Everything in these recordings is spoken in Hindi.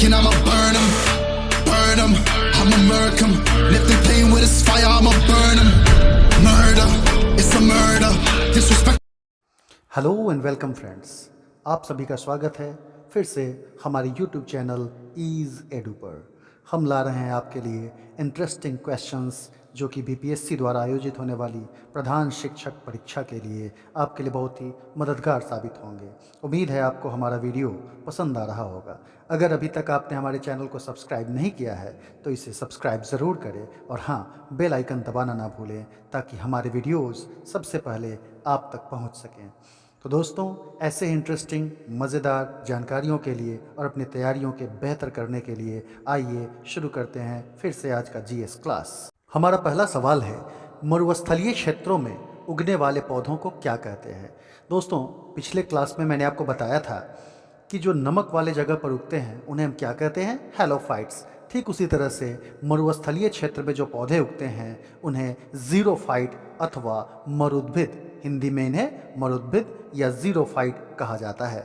speaking, I'ma burn them, I'ma murk 'em. Lift the pain with this fire, I'ma burn 'em. Murder, it's a murder, disrespect. Hello and welcome friends, आप सभी का स्वागत है फिर से हमारे यूट्यूब चैनल ईज़ एडू पर। हम ला रहे हैं आपके लिए इंटरेस्टिंग क्वेश्चंस जो कि बीपीएससी द्वारा आयोजित होने वाली प्रधान शिक्षक परीक्षा के लिए आपके लिए बहुत ही मददगार साबित होंगे। उम्मीद है आपको हमारा वीडियो पसंद आ रहा होगा। अगर अभी तक आपने हमारे चैनल को सब्सक्राइब नहीं किया है तो इसे सब्सक्राइब ज़रूर करें और हाँ, बेल आइकन दबाना ना भूलें ताकि हमारे वीडियोज़ सबसे पहले आप तक पहुँच सकें। तो दोस्तों, ऐसे ही इंटरेस्टिंग मज़ेदार जानकारियों के लिए और अपनी तैयारियों के बेहतर करने के लिए आइए शुरू करते हैं फिर से आज का जीएस क्लास। हमारा पहला सवाल है, मरुस्थलीय क्षेत्रों में उगने वाले पौधों को क्या कहते हैं। दोस्तों, पिछले क्लास में मैंने आपको बताया था कि जो नमक वाले जगह पर उगते हैं उन्हें हम क्या कहते हैं, हैलोफाइट्स। ठीक उसी तरह से मरुस्थलीय क्षेत्र में जो पौधे उगते हैं उन्हें ज़ीरोफाइट अथवा मरुद्भिद, हिंदी में इन्हें मरुद्भिद या ज़ीरोफाइट कहा जाता है।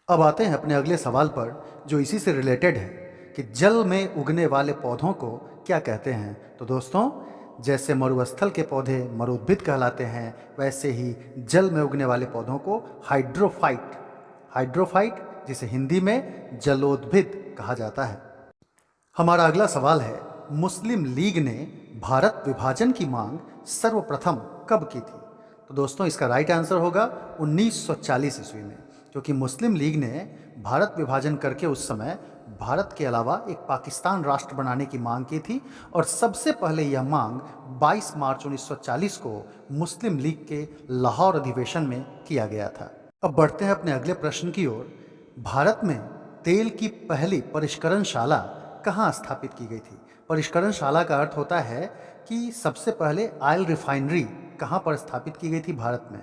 अब आते हैं अपने अगले सवाल पर जो इसी से रिलेटेड है कि जल में उगने वाले पौधों को क्या कहते हैं। तो दोस्तों, जैसे मरुस्थल के पौधे मरुद्भिद कहलाते हैं, वैसे ही जल में उगने वाले पौधों को हाइड्रोफाइट जिसे हिंदी में जलोद्भिद कहा जाता है। हमारा अगला सवाल है, मुस्लिम लीग ने भारत विभाजन की मांग सर्वप्रथम कब की थी। तो दोस्तों, इसका राइट आंसर होगा 1940 ईस्वी में, क्योंकि मुस्लिम लीग ने भारत विभाजन करके उस समय भारत के अलावा एक पाकिस्तान राष्ट्र बनाने की मांग की थी और सबसे पहले यह मांग 22 मार्च 1940 को मुस्लिम लीग के लाहौर अधिवेशन में किया गया था। अब बढ़ते हैं अपने अगले प्रश्न की ओर। भारत में तेल की पहली परिष्करणशाला कहाँ स्थापित की गई थी। परिष्करणशाला का अर्थ होता है कि सबसे पहले ऑयल रिफाइनरी कहाँ पर स्थापित की गई थी भारत में।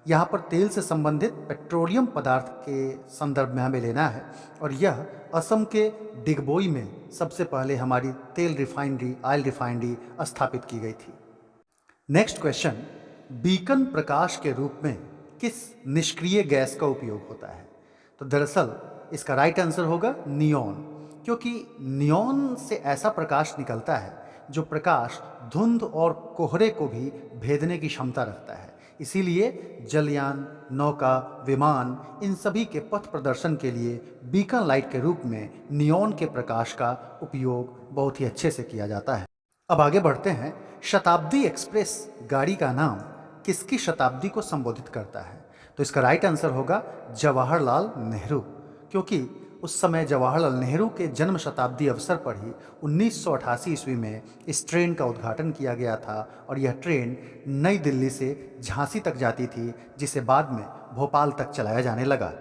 यहाँ पर तेल से संबंधित पेट्रोलियम पदार्थ के संदर्भ में हमें लेना है और यह असम के डिगबोई में सबसे पहले हमारी तेल रिफाइनरी, ऑयल रिफाइनरी स्थापित की गई थी। नेक्स्ट क्वेश्चन, बीकन प्रकाश के रूप में किस निष्क्रिय गैस का उपयोग होता है। तो दरअसल इसका राइट आंसर होगा नियॉन, क्योंकि नियॉन से ऐसा प्रकाश निकलता है जो प्रकाश धुंध और कोहरे को भी भेदने की क्षमता रखता है। इसीलिए जलयान, नौका, विमान, इन सभी के पथ प्रदर्शन के लिए बीकन लाइट के रूप में नियॉन के प्रकाश का उपयोग बहुत ही अच्छे से किया जाता है। अब आगे बढ़ते हैं। शताब्दी एक्सप्रेस गाड़ी का नाम किसकी शताब्दी को संबोधित करता है। तो इसका राइट आंसर होगा जवाहरलाल नेहरू, क्योंकि उस समय जवाहरलाल नेहरू के जन्म शताब्दी अवसर पर ही 1988 ईस्वी में इस ट्रेन का उद्घाटन किया गया था और यह ट्रेन नई दिल्ली से झांसी तक जाती थी, जिसे बाद में भोपाल तक चलाया जाने लगा।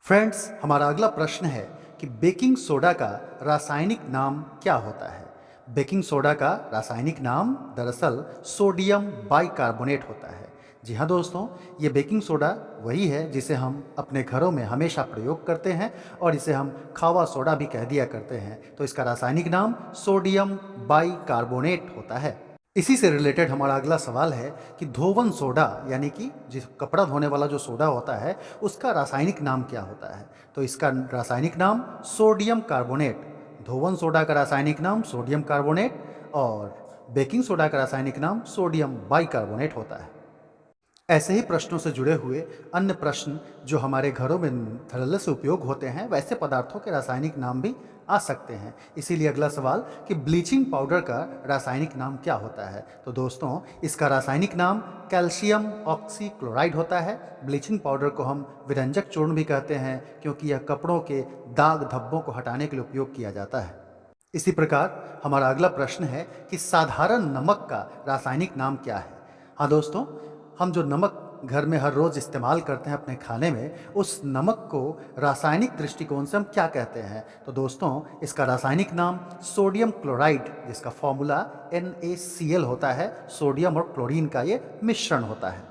फ्रेंड्स, हमारा अगला प्रश्न है कि बेकिंग सोडा का रासायनिक नाम क्या होता है। बेकिंग सोडा का रासायनिक नाम दरअसल सोडियम बाइकार्बोनेट होता है। जी हाँ दोस्तों, ये बेकिंग सोडा वही है जिसे हम अपने घरों में हमेशा प्रयोग करते हैं और इसे हम खावा सोडा भी कह दिया करते हैं। तो इसका रासायनिक नाम सोडियम बाइकार्बोनेट होता है। इसी से रिलेटेड हमारा अगला सवाल है कि धोवन सोडा यानी कि जिस कपड़ा धोने वाला जो सोडा होता है उसका रासायनिक नाम क्या होता है। तो इसका रासायनिक नाम सोडियम कार्बोनेट। धोवन सोडा का रासायनिक नाम सोडियम कार्बोनेट और बेकिंग सोडा का रासायनिक नाम सोडियम बाइकार्बोनेट होता है। ऐसे ही प्रश्नों से जुड़े हुए अन्य प्रश्न जो हमारे घरों में धड़ल्ले से उपयोग होते हैं, वैसे पदार्थों के रासायनिक नाम भी आ सकते हैं। इसीलिए अगला सवाल कि ब्लीचिंग पाउडर का रासायनिक नाम क्या होता है। तो दोस्तों, इसका रासायनिक नाम कैल्शियम ऑक्सीक्लोराइड होता है। ब्लीचिंग पाउडर को हम विरंजक चूर्ण भी कहते हैं, क्योंकि यह कपड़ों के दाग धब्बों को हटाने के लिए उपयोग किया जाता है। इसी प्रकार हमारा अगला प्रश्न है कि साधारण नमक का रासायनिक नाम क्या है। हाँ दोस्तों, हम जो नमक घर में हर रोज़ इस्तेमाल करते हैं अपने खाने में, उस नमक को रासायनिक दृष्टिकोण से हम क्या कहते हैं। तो दोस्तों, इसका रासायनिक नाम सोडियम क्लोराइड, जिसका फॉर्मूला NaCl होता है। सोडियम और क्लोरीन का ये मिश्रण होता है।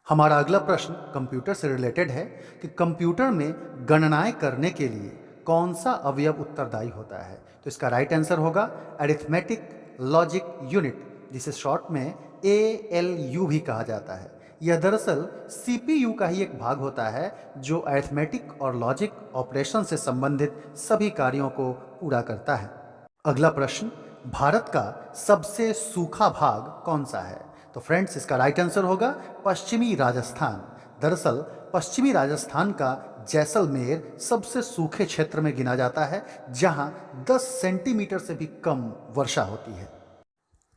हमारा अगला प्रश्न कंप्यूटर से रिलेटेड है कि कंप्यूटर में गणनाएं करने के लिए कौन सा अवयव उत्तरदायी होता है। तो इसका राइट आंसर होगा अरिथमेटिक लॉजिक यूनिट, जिसे शॉर्ट में ALU भी कहा जाता है। यह दरअसल सीपीयू का ही एक भाग होता है जो अरिथमेटिक और लॉजिक ऑपरेशन से संबंधित सभी कार्यों को पूरा करता है। अगला प्रश्न, भारत का सबसे सूखा भाग कौन सा है? तो फ्रेंड्स, इसका राइट आंसर होगा पश्चिमी राजस्थान। दरअसल पश्चिमी राजस्थान का जैसलमेर सबसे सूखे क्षेत्र में गिना जाता है, जहां 10 सेंटीमीटर से भी कम वर्षा होती है।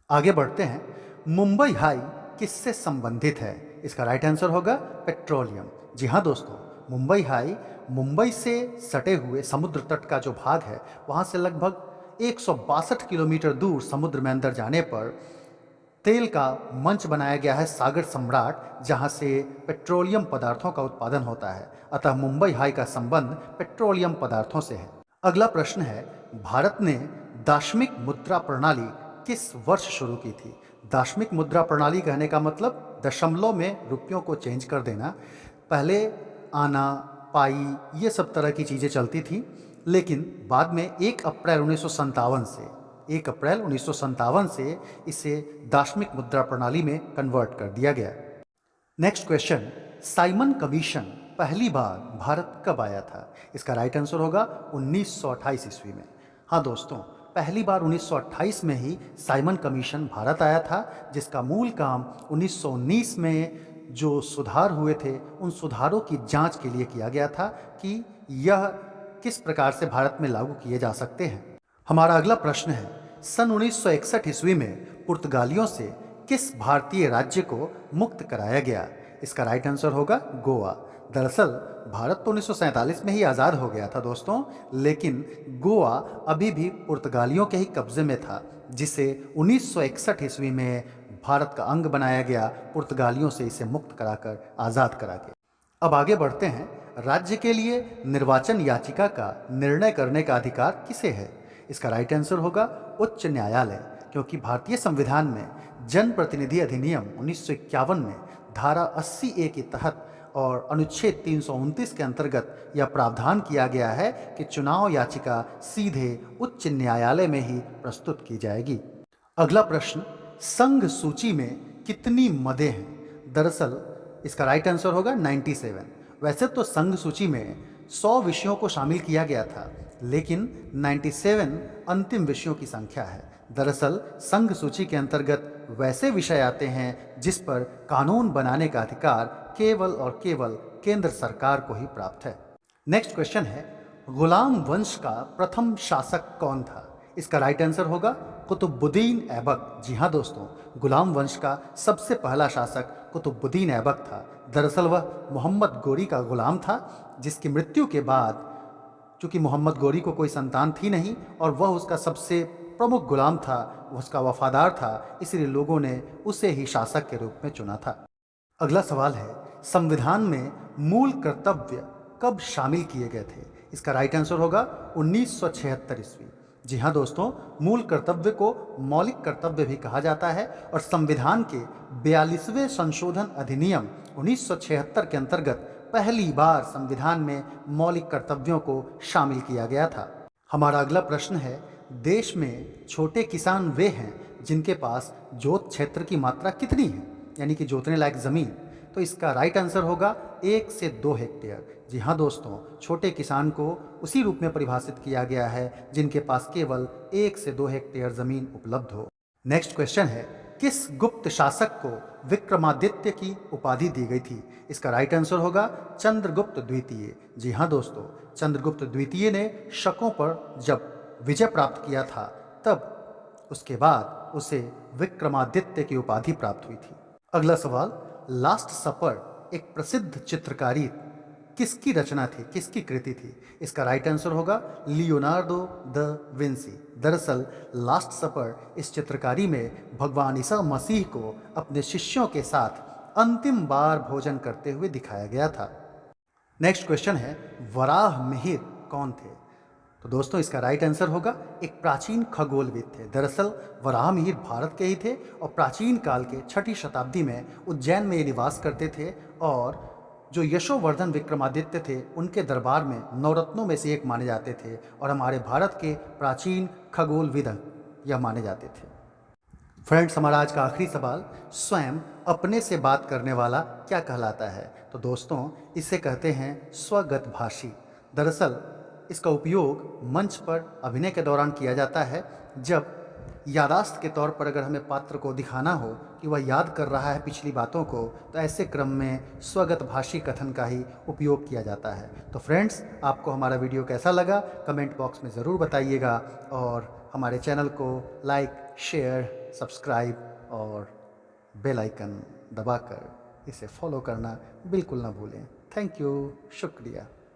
आगे बढ़ते हैं, मुंबई हाई किससे संबंधित है? इसका राइट आंसर होगा पेट्रोलियम। जी हाँ दोस्तों, मुंबई हाई मुंबई से सटे हुए समुद्र तट का जो भाग है, वहाँ से लगभग 162 किलोमीटर दूर समुद्र में अंदर जाने पर तेल का मंच बनाया गया है, सागर सम्राट, जहाँ से पेट्रोलियम पदार्थों का उत्पादन होता है। अतः मुंबई हाई का संबंध पेट्रोलियम पदार्थों से है। अगला प्रश्न है, भारत ने दाशमिक मुद्रा प्रणाली किस वर्ष शुरू की थी? दाशमिक मुद्रा प्रणाली कहने का मतलब दशमलव में रुपयों को चेंज कर देना। पहले आना, पाई, ये सब तरह की चीज़ें चलती थी, लेकिन बाद में 1 अप्रैल 1957 से इसे दाशमिक मुद्रा प्रणाली में कन्वर्ट कर दिया गया। नेक्स्ट क्वेश्चन, साइमन कमीशन पहली बार भारत कब आया था? इसका राइट आंसर होगा 1928 ईस्वी में। हाँ दोस्तों, पहली बार 1928 में ही साइमन कमीशन भारत आया था, जिसका मूल काम 1919 में जो सुधार हुए थे उन सुधारों की जांच के लिए किया गया था कि यह किस प्रकार से भारत में लागू किए जा सकते हैं। हमारा अगला प्रश्न है, सन 1961 ईस्वी में पुर्तगालियों से किस भारतीय राज्य को मुक्त कराया गया? इसका राइट आंसर होगा गोवा। दरअसल भारत तो 1947 में ही आज़ाद हो गया था दोस्तों, लेकिन गोवा अभी भी पुर्तगालियों के ही कब्जे में था, जिसे 1961 ईस्वी में भारत का अंग बनाया गया, पुर्तगालियों से इसे मुक्त कराकर आज़ाद करा के। अब आगे बढ़ते हैं, राज्य के लिए निर्वाचन याचिका का निर्णय करने का अधिकार किसे है? इसका राइट आंसर होगा उच्च न्यायालय, क्योंकि भारतीय संविधान में जनप्रतिनिधि अधिनियम 1951 में धारा 80A के तहत और अनुच्छेद 329 के अंतर्गत यह प्रावधान किया गया है कि चुनाव याचिका सीधे उच्च न्यायालय में ही प्रस्तुत की जाएगी। अगला प्रश्न, संघ सूची में कितनी मदें हैं? दरअसल इसका राइट आंसर होगा 97। वैसे तो संघ सूची में 100 विषयों को शामिल किया गया था, लेकिन 97 अंतिम विषयों की संख्या है। दरअसल संघ सूची के अंतर्गत वैसे विषय आते हैं जिस पर कानून बनाने का अधिकार केवल और केवल केंद्र सरकार को ही प्राप्त है। नेक्स्ट क्वेश्चन है, गुलाम वंश का प्रथम शासक कौन था? इसका राइट आंसर होगा कुतुबुद्दीन ऐबक। जी हाँ दोस्तों, गुलाम वंश का सबसे पहला शासक कुतुबुद्दीन ऐबक था। दरअसल वह मोहम्मद गोरी का गुलाम था, जिसकी मृत्यु के बाद, चूँकि मोहम्मद गोरी को कोई संतान थी नहीं और वह उसका सबसे प्रमुख गुलाम था, वह उसका वफादार था, इसलिए लोगों ने उसे ही शासक के रूप में चुना था। अगला सवाल है, संविधान में मूल कर्तव्य कब शामिल किए गए थे? इसका राइट आंसर होगा 1976 ईस्वी। जी हाँ दोस्तों, मूल कर्तव्य को मौलिक कर्तव्य भी कहा जाता है और संविधान के 42वें संशोधन अधिनियम 1976 के अंतर्गत पहली बार संविधान में मौलिक कर्तव्यों को शामिल किया गया था। हमारा अगला प्रश्न है, देश में छोटे किसान वे हैं जिनके पास जोत क्षेत्र की मात्रा कितनी है, यानी कि जोतने लायक ज़मीन? तो इसका राइट आंसर होगा 1 से 2 हेक्टेयर। जी हाँ दोस्तों, छोटे किसान को उसी रूप में परिभाषित किया गया है जिनके पास केवल 1 से 2 हेक्टेयर ज़मीन उपलब्ध हो। नेक्स्ट क्वेश्चन है, किस गुप्त शासक को विक्रमादित्य की उपाधि दी गई थी? इसका राइट आंसर होगा चंद्रगुप्त द्वितीय। जी हाँ दोस्तों, चंद्रगुप्त द्वितीय ने शकों पर जब विजय प्राप्त किया था, तब उसके बाद उसे विक्रमादित्य की उपाधि प्राप्त हुई थी। अगला सवाल, लास्ट सपर एक प्रसिद्ध चित्रकारी किसकी रचना थी, किसकी कृति थी? इसका राइट आंसर होगा लियोनार्डो द विंसी। दरअसल लास्ट सपर इस चित्रकारी में भगवान ईसा मसीह को अपने शिष्यों के साथ अंतिम बार भोजन करते हुए दिखाया गया था। नेक्स्ट क्वेश्चन है, वराह मिहिर कौन थे? तो दोस्तों इसका राइट आंसर होगा एक प्राचीन खगोलविद थे। दरअसल वराह मिहिर भारत के ही थे और प्राचीन काल के 6ठी शताब्दी में उज्जैन में ये निवास करते थे और जो यशोवर्धन विक्रमादित्य थे उनके दरबार में नवरत्नों में से एक माने जाते थे और हमारे भारत के प्राचीन खगोलविद यह माने जाते थे। फ्रेंड्स, हमारा आज का आखिरी सवाल, स्वयं अपने से बात करने वाला क्या कहलाता है? तो दोस्तों, इसे कहते हैं स्वगत भाषी। दरअसल इसका उपयोग मंच पर अभिनय के दौरान किया जाता है, जब यादाश्त के तौर पर अगर हमें पात्र को दिखाना हो कि वह याद कर रहा है पिछली बातों को, तो ऐसे क्रम में स्वगत भाषी कथन का ही उपयोग किया जाता है। तो फ्रेंड्स, आपको हमारा वीडियो कैसा लगा कमेंट बॉक्स में ज़रूर बताइएगा, और हमारे चैनल को लाइक, शेयर, सब्सक्राइब और बेल आइकन दबाकर इसे फॉलो करना बिल्कुल ना भूलें। थैंक यू, शुक्रिया।